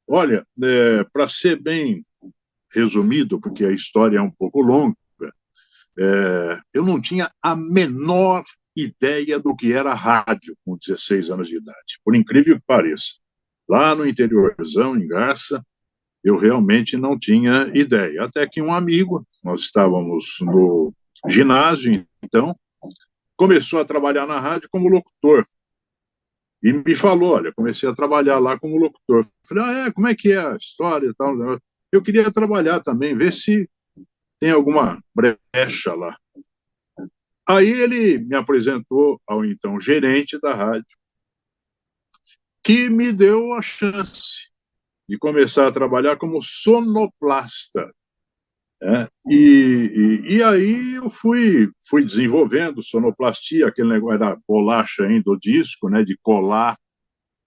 Olha, para ser bem resumido, porque a história é um pouco longa, eu não tinha a menor ideia do que era rádio com 16 anos de idade, por incrível que pareça. Lá no interiorzão, em Garça, eu realmente não tinha ideia. Até que um amigo, nós estávamos no ginásio, então, começou a trabalhar na rádio como locutor. E me falou, olha, comecei a trabalhar lá como locutor. Falei, como é que é a história e tal? Eu queria trabalhar também, ver se tem alguma brecha lá. Aí ele me apresentou ao então gerente da rádio, que me deu a chance de começar a trabalhar como sonoplasta. E aí eu fui desenvolvendo sonoplastia, aquele negócio da bolacha ainda do disco, né, de colar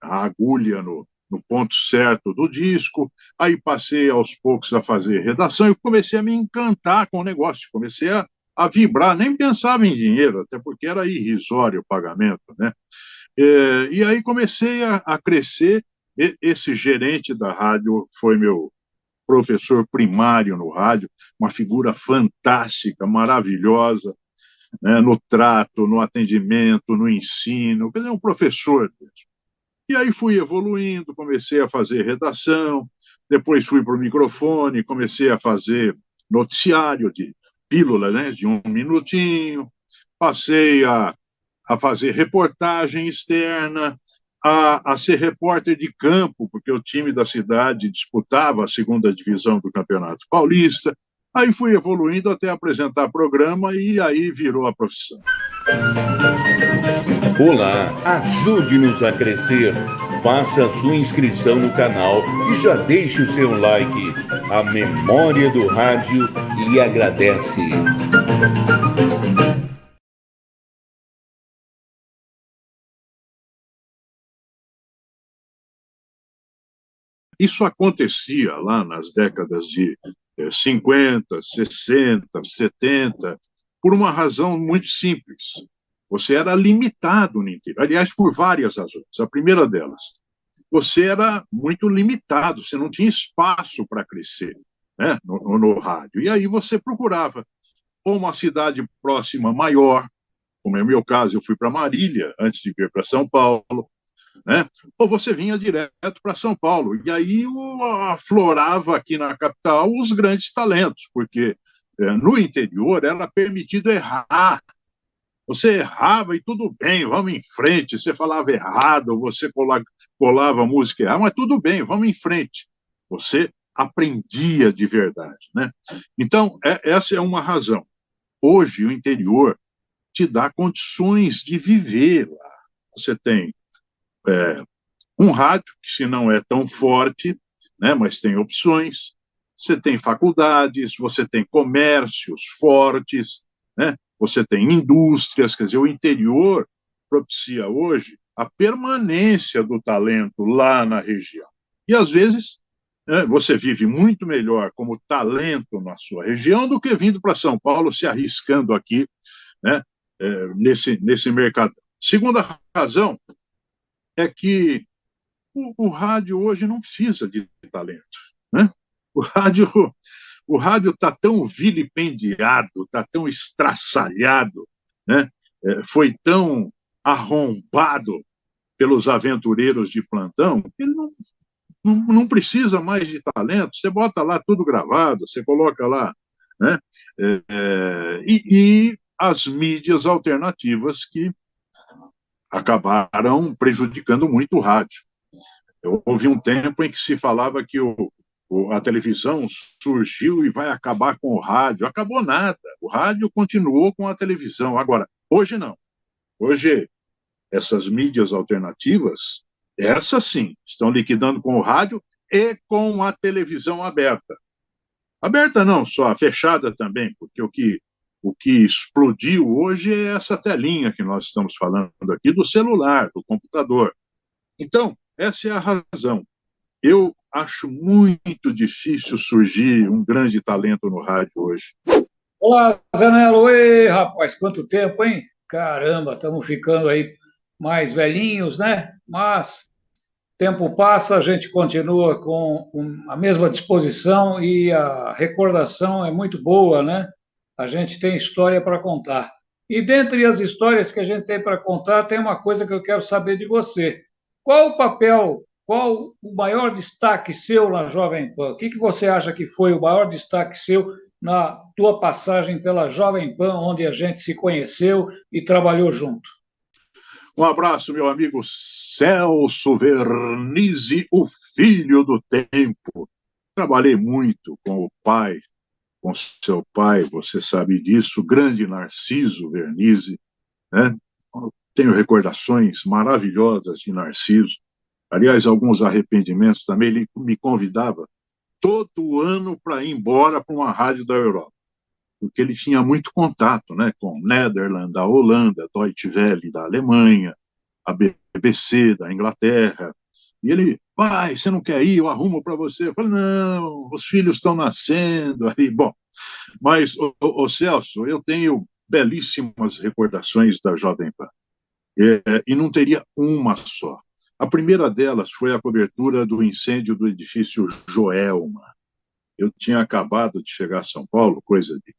a agulha no ponto certo do disco. Aí passei aos poucos a fazer redação e comecei a me encantar com o negócio, comecei a vibrar, nem pensava em dinheiro, até porque era irrisório o pagamento, né? E aí comecei a crescer. Esse gerente da rádio foi meu professor primário no rádio, uma figura fantástica, maravilhosa, né, no trato, no atendimento, no ensino, quer dizer, um professor mesmo. E aí fui evoluindo, comecei a fazer redação, depois fui para o microfone, comecei a fazer noticiário de pílula, né, de um minutinho, passei a fazer reportagem externa, a ser repórter de campo, porque o time da cidade disputava a segunda divisão do Campeonato Paulista. Aí fui evoluindo até apresentar programa e aí virou a profissão. Olá, ajude-nos a crescer. Faça a sua inscrição no canal e já deixe o seu like. A Memória do Rádio lhe agradece. Isso acontecia lá nas décadas de 50, 60, 70, por uma razão muito simples. Você era limitado no interior. Aliás, por várias razões. A primeira delas, você era muito limitado, você não tinha espaço para crescer, né, no rádio. E aí você procurava ou uma cidade próxima maior, como é o meu caso, eu fui para Marília antes de vir para São Paulo, né? Ou você vinha direto para São Paulo. E aí aflorava aqui na capital os grandes talentos, porque no interior era permitido errar. Você errava e tudo bem, vamos em frente. Você falava errado, você colava música errada, mas tudo bem, vamos em frente. Você aprendia de verdade, né? Então, essa é uma razão. Hoje, o interior te dá condições de viver lá. Você tem é, um rádio, que se não é tão forte, né, mas tem opções. Você tem faculdades, você tem comércios fortes, né? Você tem indústrias, quer dizer, o interior propicia hoje a permanência do talento lá na região. E, às vezes, né, você vive muito melhor como talento na sua região do que vindo para São Paulo, se arriscando aqui, né, nesse mercado. Segunda razão é que o rádio hoje não precisa de talento, né? O rádio o rádio está tão vilipendiado, está tão estraçalhado, né? Foi tão arrombado pelos aventureiros de plantão que ele não precisa mais de talento. Você bota lá tudo gravado, você coloca lá, né? E as mídias alternativas que acabaram prejudicando muito o rádio. Houve um tempo em que se falava que a televisão surgiu e vai acabar com o rádio. Acabou nada. O rádio continuou com a televisão. Agora, hoje não. Hoje, essas mídias alternativas, essas sim, estão liquidando com o rádio e com a televisão aberta. Aberta não, só fechada também, porque o que explodiu hoje é essa telinha que nós estamos falando aqui do celular, do computador. Então, essa é a razão. Eu acho muito difícil surgir um grande talento no rádio hoje. Olá, Zanello. Oi, rapaz, quanto tempo, hein? Caramba, estamos ficando aí mais velhinhos, né? Mas tempo passa, a gente continua com a mesma disposição e a recordação é muito boa, né? A gente tem história para contar. E dentre as histórias que a gente tem para contar, tem uma coisa que eu quero saber de você. Qual o papel, qual o maior destaque seu na Jovem Pan? O que você acha que foi o maior destaque seu na tua passagem pela Jovem Pan, onde a gente se conheceu e trabalhou junto? Um abraço, meu amigo Celso Vernizzi, o filho do tempo. Trabalhei muito com o pai, com seu pai, você sabe disso, o grande Narciso Vernizzi, né? Tenho recordações maravilhosas de Narciso. Aliás, alguns arrependimentos também. Ele me convidava todo ano para ir embora para uma rádio da Europa, porque ele tinha muito contato, né, com Nederland, da Holanda, Deutsche Welle, da Alemanha, a BBC, da Inglaterra. E ele, pai, você não quer ir? Eu arrumo para você. Eu falei, não, os filhos estão nascendo. Aí, bom, mas, ô Celso, eu tenho belíssimas recordações da Jovem Pan. E não teria uma só. A primeira delas foi a cobertura do incêndio do edifício Joelma. Eu tinha acabado de chegar a São Paulo, coisa de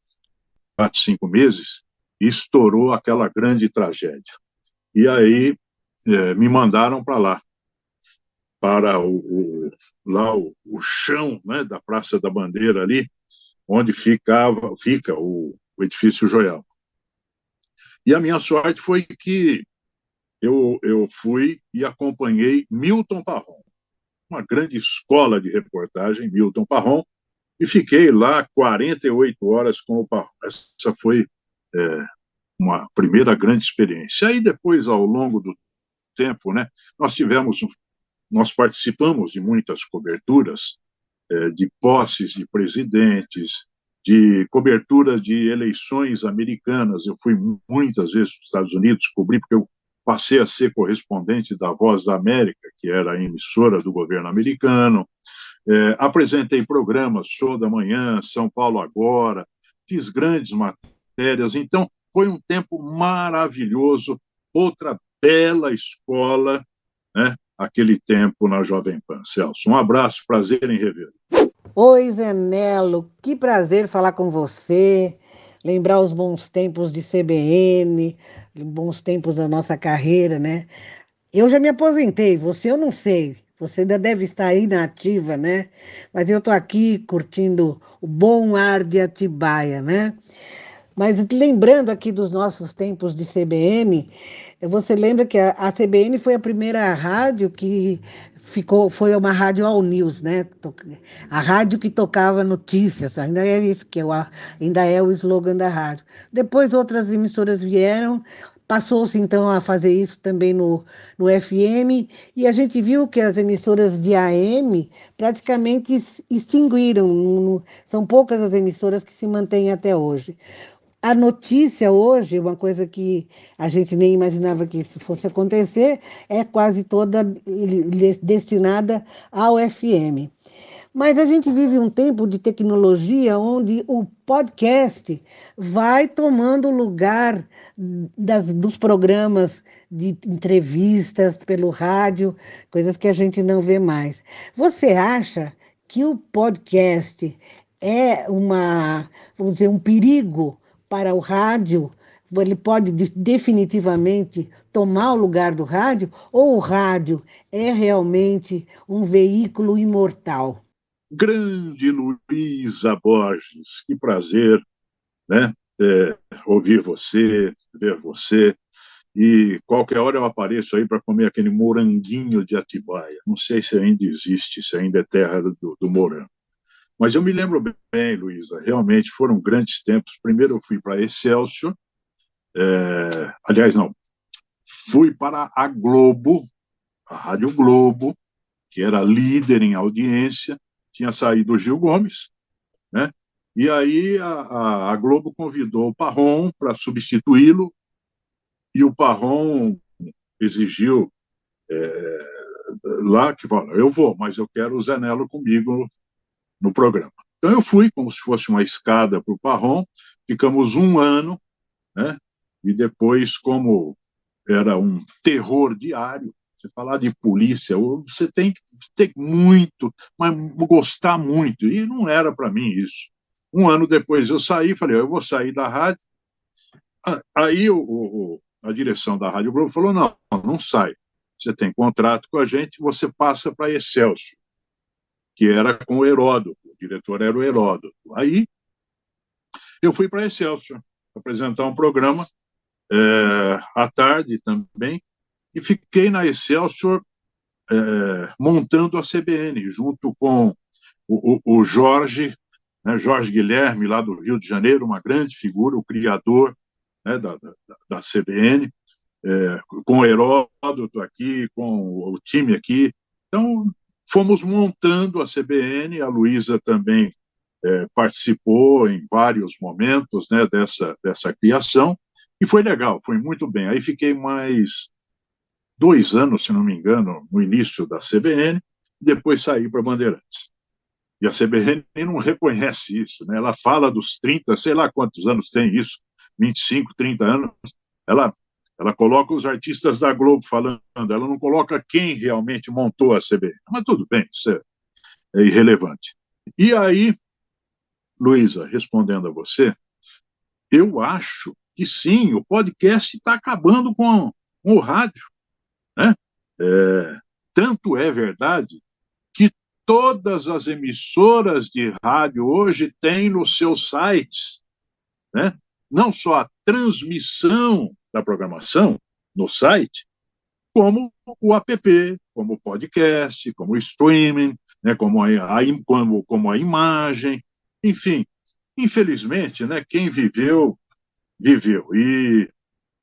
4, 5 meses, e estourou aquela grande tragédia. E aí me mandaram para lá, para o chão, né, da Praça da Bandeira ali, onde fica o edifício Joelma. E a minha sorte foi que eu fui e acompanhei Milton Parron, uma grande escola de reportagem, Milton Parron, e fiquei lá 48 horas com o Parron. Essa foi uma primeira grande experiência. Aí depois, ao longo do tempo, né, nós participamos de muitas coberturas de posses de presidentes, de cobertura de eleições americanas. Eu fui muitas vezes para os Estados Unidos cobrir, porque eu passei a ser correspondente da Voz da América, que era a emissora do governo americano. Apresentei programas, Show da Manhã, São Paulo Agora, fiz grandes matérias. Então, foi um tempo maravilhoso, outra bela escola, né? Aquele tempo na Jovem Pan. Celso, um abraço, prazer em revê-lo. Oi, Zé Nelo, que prazer falar com você, lembrar os bons tempos de CBN, bons tempos da nossa carreira, né? Eu já me aposentei, você eu não sei, você ainda deve estar aí na ativa, né? Mas eu tô aqui curtindo o bom ar de Atibaia, né? Mas lembrando aqui dos nossos tempos de CBN, você lembra que a CBN foi a primeira rádio que foi uma rádio all news, né? A rádio que tocava notícias, ainda é isso ainda é o slogan da rádio. Depois outras emissoras vieram, passou-se então a fazer isso também no FM, e a gente viu que as emissoras de AM praticamente extinguiram, são poucas as emissoras que se mantêm até hoje. A notícia hoje, uma coisa que a gente nem imaginava que isso fosse acontecer, é quase toda destinada ao FM. Mas a gente vive um tempo de tecnologia onde o podcast vai tomando lugar dos programas de entrevistas pelo rádio, coisas que a gente não vê mais. Você acha que o podcast é vamos dizer, um perigo para o rádio? Ele pode definitivamente tomar o lugar do rádio, ou o rádio é realmente um veículo imortal? Grande Luísa Borges, que prazer, né? Ouvir você, ver você. E qualquer hora eu apareço aí para comer aquele moranguinho de Atibaia. Não sei se ainda existe, se ainda é terra do morango. Mas eu me lembro bem, Luísa, realmente foram grandes tempos. Primeiro eu fui para Excelsior, aliás, não, fui para a Globo, a Rádio Globo, que era líder em audiência, tinha saído o Gil Gomes, né? E aí a Globo convidou o Parron para substituí-lo, e o Parron exigiu lá que falou, eu vou, mas eu quero o Zanello comigo no programa. Então eu fui como se fosse uma escada para o Parron, ficamos um ano, né? E depois, como era um terror diário, Você falar de polícia, você tem que ter muito, mas gostar muito. E não era para mim isso. Um ano depois eu saí, falei, eu vou sair da rádio. Aí a direção da Rádio Globo falou, não, não sai. Você tem contrato com a gente, você passa para Excelsior, que era com o Heródoto. O diretor era o Heródoto. Aí eu fui para Excelsior apresentar um programa à tarde também, e fiquei na Excelsior montando a CBN, junto com o Jorge, né, Jorge Guilherme, lá do Rio de Janeiro, uma grande figura, o criador, né, da CBN, com o Heródoto aqui, com o time aqui. Então, fomos montando a CBN, a Luísa também participou em vários momentos, né, dessa criação, e foi legal, foi muito bem. Aí fiquei mais 2 anos, se não me engano, no início da CBN, depois saí para Bandeirantes. E a CBN não reconhece isso, né? Ela fala dos 30, sei lá quantos anos tem isso, 25, 30 anos, ela coloca os artistas da Globo falando, ela não coloca quem realmente montou a CBN. Mas tudo bem, isso é irrelevante. E aí, Luísa, respondendo a você, eu acho que sim, o podcast está acabando com o rádio, né? Tanto é verdade que todas as emissoras de rádio hoje têm nos seus sites, né, não só a transmissão da programação no site, como o app, como o podcast, como o streaming, né, como a imagem, enfim. Infelizmente, né, quem viveu, viveu. E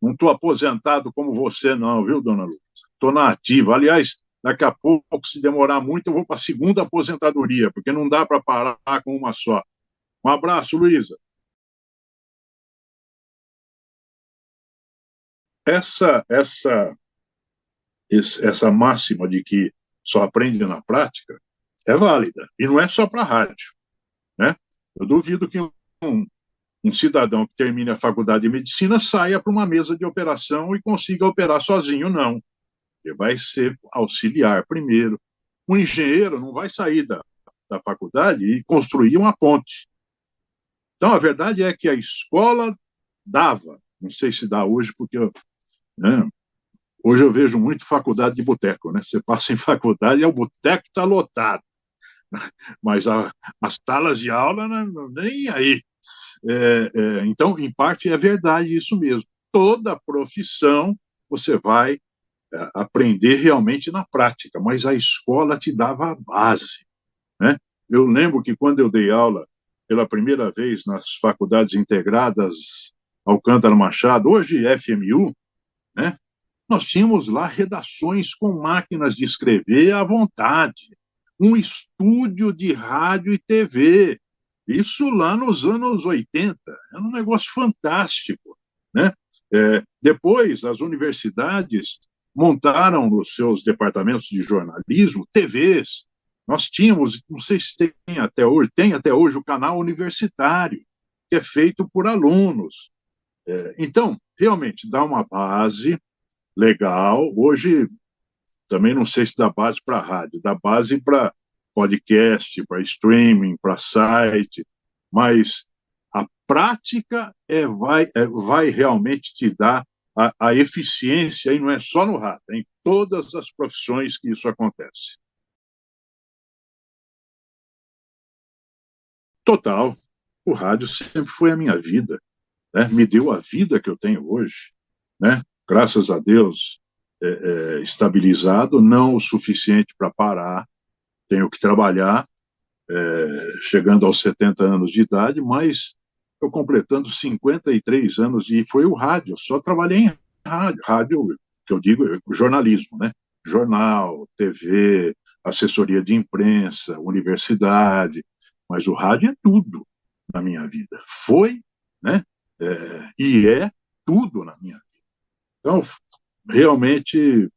não estou aposentado como você, não, viu, dona Luísa? Estou na ativa. Aliás, daqui a pouco, se demorar muito, eu vou para a segunda aposentadoria, porque não dá para parar com uma só. Um abraço, Luísa. Essa máxima de que só aprende na prática é válida. E não é só para a rádio, né? Eu duvido que um cidadão que termine a faculdade de medicina saia para uma mesa de operação e consiga operar sozinho, não. Ele vai ser auxiliar primeiro. Um engenheiro não vai sair da faculdade e construir uma ponte. Então, a verdade é que a escola dava, não sei se dá hoje, porque né, hoje eu vejo muito faculdade de boteco, né? Você passa em faculdade e o boteco está lotado, mas as salas de aula nem aí. Então, em parte, é verdade isso mesmo. Toda profissão você vai aprender realmente na prática, mas a escola te dava a base, né? Eu lembro que quando eu dei aula pela primeira vez nas faculdades integradas Alcântara Machado, hoje FMU, né? Nós tínhamos lá redações com máquinas de escrever à vontade, um estúdio de rádio e TV, isso lá nos anos 80, era um negócio fantástico, né? Depois, as universidades montaram nos seus departamentos de jornalismo TVs. Nós tínhamos, não sei se tem até hoje o canal universitário, que é feito por alunos. Então, realmente, dá uma base legal. Hoje, também não sei se dá base para rádio, dá base para podcast, para streaming, para site, mas a prática vai realmente te dar a eficiência, e não é só no rádio, é em todas as profissões que isso acontece. Total. O rádio sempre foi a minha vida, né? Me deu a vida que eu tenho hoje, né? Graças a Deus, estabilizado, não o suficiente para parar, tenho que trabalhar, chegando aos 70 anos de idade, mas estou completando 53 anos e foi o rádio, só trabalhei em rádio que eu digo, jornalismo, né? Jornal, TV, assessoria de imprensa, universidade, mas o rádio é tudo na minha vida. Foi, né? E é tudo na minha vida. Então, realmente,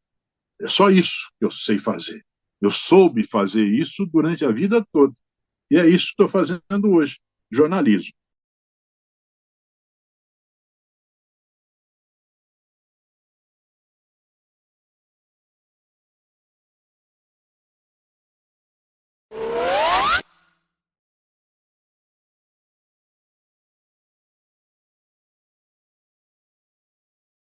é só isso que eu sei fazer. Eu soube fazer isso durante a vida toda. E é isso que estou fazendo hoje, jornalismo.